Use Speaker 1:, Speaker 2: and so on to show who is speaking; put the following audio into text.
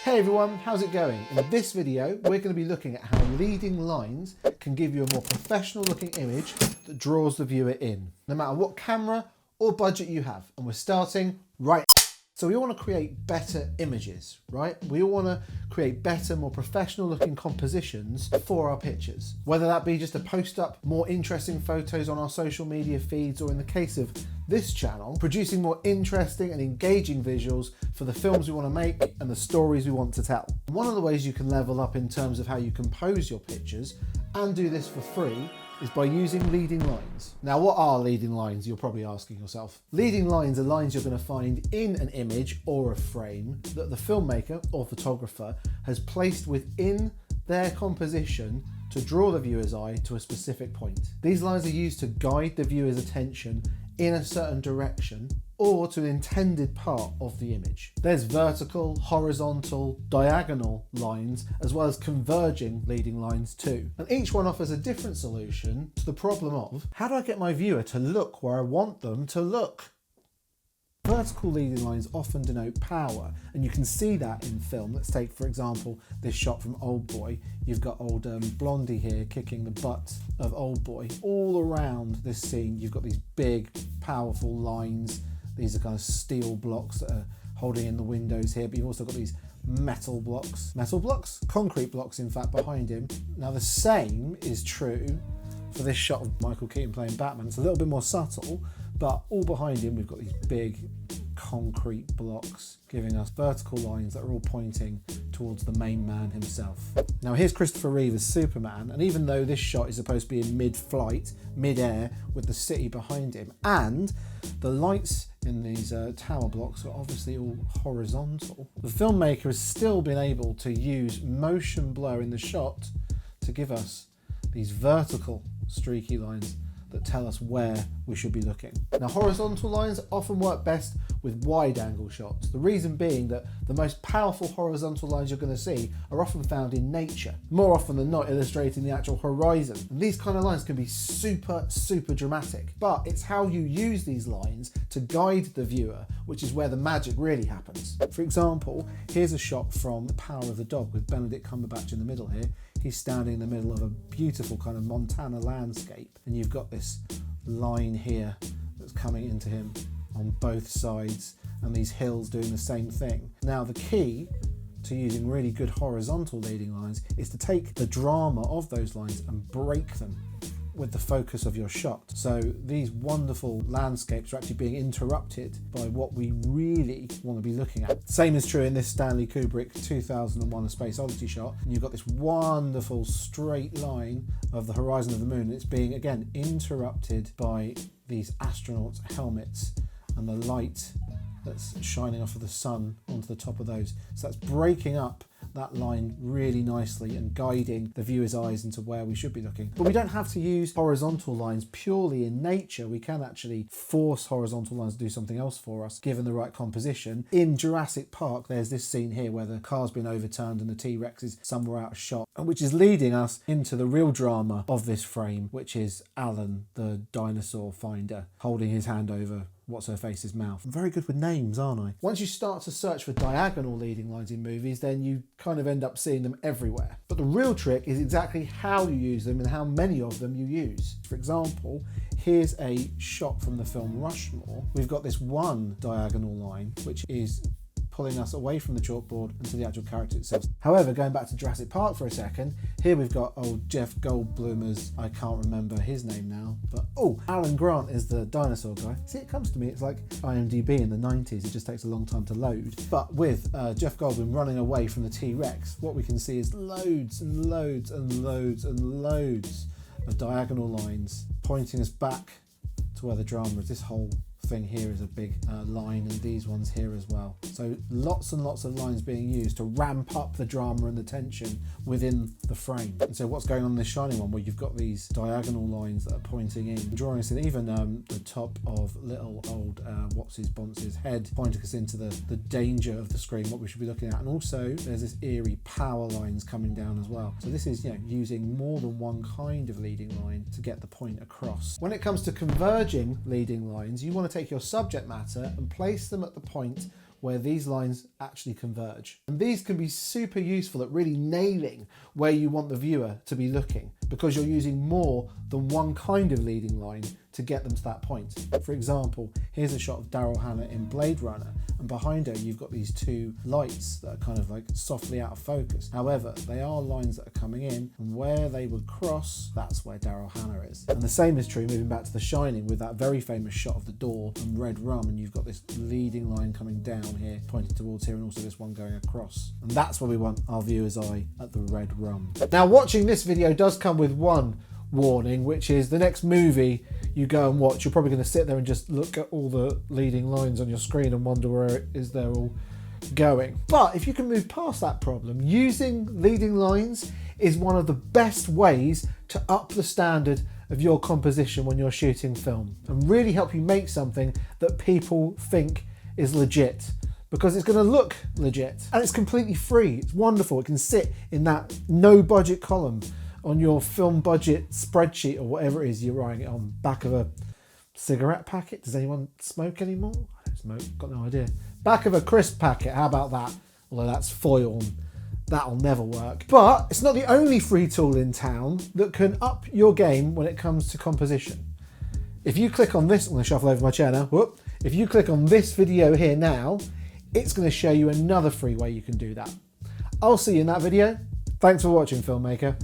Speaker 1: Hey everyone, how's it going? In this video, we're going to be looking at how leading lines can give you a more professional looking image that draws the viewer in, no matter what camera or budget you have. And we're starting right now. So we all want to create better images, right? We all want to create better, more professional looking compositions for our pictures. Whether that be just to post up more interesting photos on our social media feeds, or in the case of this channel, producing more interesting and engaging visuals for the films we want to make and the stories we want to tell. One of the ways you can level up in terms of how you compose your pictures, and do this for free, is by using leading lines. Now, what are leading lines, you're probably asking yourself? Leading lines are lines you're going to find in an image or a frame that the filmmaker or photographer has placed within their composition to draw the viewer's eye to a specific point. These lines are used to guide the viewer's attention in a certain direction or to an intended part of the image. There's vertical, horizontal, diagonal lines, as well as converging leading lines too. And each one offers a different solution to the problem of, how do I get my viewer to look where I want them to look? Vertical leading lines often denote power, and you can see that in film. Let's take, for example, this shot from Old Boy. You've got old Blondie here kicking the butt of Old Boy. All around this scene, you've got these big, powerful lines. These are kind of steel blocks that are holding in the windows here, but you've also got these metal blocks, concrete blocks, in fact, behind him. Now, the same is true for this shot of Michael Keaton playing Batman. It's a little bit more subtle, but all behind him, we've got these big concrete blocks giving us vertical lines that are all pointing towards the main man himself. Now, here's Christopher Reeve as Superman, and even though this shot is supposed to be in mid-flight, mid-air, with the city behind him, and the lights in these tower blocks are obviously all horizontal, the filmmaker has still been able to use motion blur in the shot to give us these vertical streaky lines that tell us where we should be looking. Now, horizontal lines often work best with wide angle shots. The reason being that the most powerful horizontal lines you're going to see are often found in nature, more often than not illustrating the actual horizon. And these kind of lines can be super dramatic, but it's how you use these lines to guide the viewer, which is where the magic really happens. For example, here's a shot from The Power of the Dog with Benedict Cumberbatch in the middle here. He's standing in the middle of a beautiful kind of Montana landscape, and you've got this line here that's coming into him on both sides, and these hills doing the same thing. Now, the key to using really good horizontal leading lines is to take the drama of those lines and break them with the focus of your shot. So these wonderful landscapes are actually being interrupted by what we really want to be looking at. Same is true in this Stanley Kubrick 2001: A Space Odyssey shot. And you've got this wonderful straight line of the horizon of the moon. It's being, again, interrupted by these astronauts' helmets and the light that's shining off of the sun onto the top of those. So that's breaking up that line really nicely and guiding the viewer's eyes into where we should be looking. But we don't have to use horizontal lines purely in nature. We can actually force horizontal lines to do something else for us, given the right composition. In Jurassic Park, there's this scene here where the car's been overturned and the T-Rex is somewhere out of shot, and which is leading us into the real drama of this frame, which is Alan, the dinosaur finder, holding his hand over what's-her-face's mouth. I'm very good with names, aren't I? Once you start to search for diagonal leading lines in movies, then you kind of end up seeing them everywhere. But the real trick is exactly how you use them and how many of them you use. For example, here's a shot from the film Rushmore. We've got this one diagonal line, which is pulling us away from the chalkboard and to the actual character itself. However, going back to Jurassic Park for a second, here we've got old Jeff Goldblum as, I can't remember his name now, but Alan Grant is the dinosaur guy. See, it comes to me, it's like IMDb in the 90s, it just takes a long time to load. But with Jeff Goldblum running away from the T-Rex, what we can see is loads and loads and loads and loads of diagonal lines pointing us back to where the drama is. This whole thing here is a big line, and these ones here as well. So lots and lots of lines being used to ramp up the drama and the tension within the frame. And so what's going on in this shining one, where you've got these diagonal lines that are pointing in, drawing us in, even the top of little old what's-his-bonce's head, pointing us into the danger of the screen, what we should be looking at. And also there's this eerie power lines coming down as well. So this is, using more than one kind of leading line to get the point across. When it comes to converging leading lines, you want to take your subject matter and place them at the point where these lines actually converge. And these can be super useful at really nailing where you want the viewer to be looking, because you're using more than one kind of leading line to get them to that point. For example, here's a shot of Daryl Hannah in Blade Runner, and behind her you've got these two lights that are kind of like softly out of focus. However, they are lines that are coming in, and where they would cross, that's where Daryl Hannah is. And the same is true moving back to The Shining with that very famous shot of the door and red rum, and you've got this leading line coming down here, pointing towards here, and also this one going across. And that's where we want our viewer's eye, at the red rum. Now, watching this video does come with one warning, which is the next movie you go and watch, you're probably going to sit there and just look at all the leading lines on your screen and wonder where it is they're all going. But if you can move past that problem, using leading lines is one of the best ways to up the standard of your composition when you're shooting film, and really help you make something that people think is legit, because it's going to look legit and it's completely free. It's wonderful. It can sit in that no budget column on your film budget spreadsheet or whatever it is you're writing it on. Back of a cigarette packet. Does anyone smoke anymore? I don't smoke, got no idea. Back of a crisp packet, how about that? Although that's foil and that'll never work. But it's not the only free tool in town that can up your game when it comes to composition. If you click on this, I'm going to shuffle over my chair now. Whoop. If you click on this video here now, it's going to show you another free way you can do that. I'll see you in that video. Thanks for watching, filmmaker.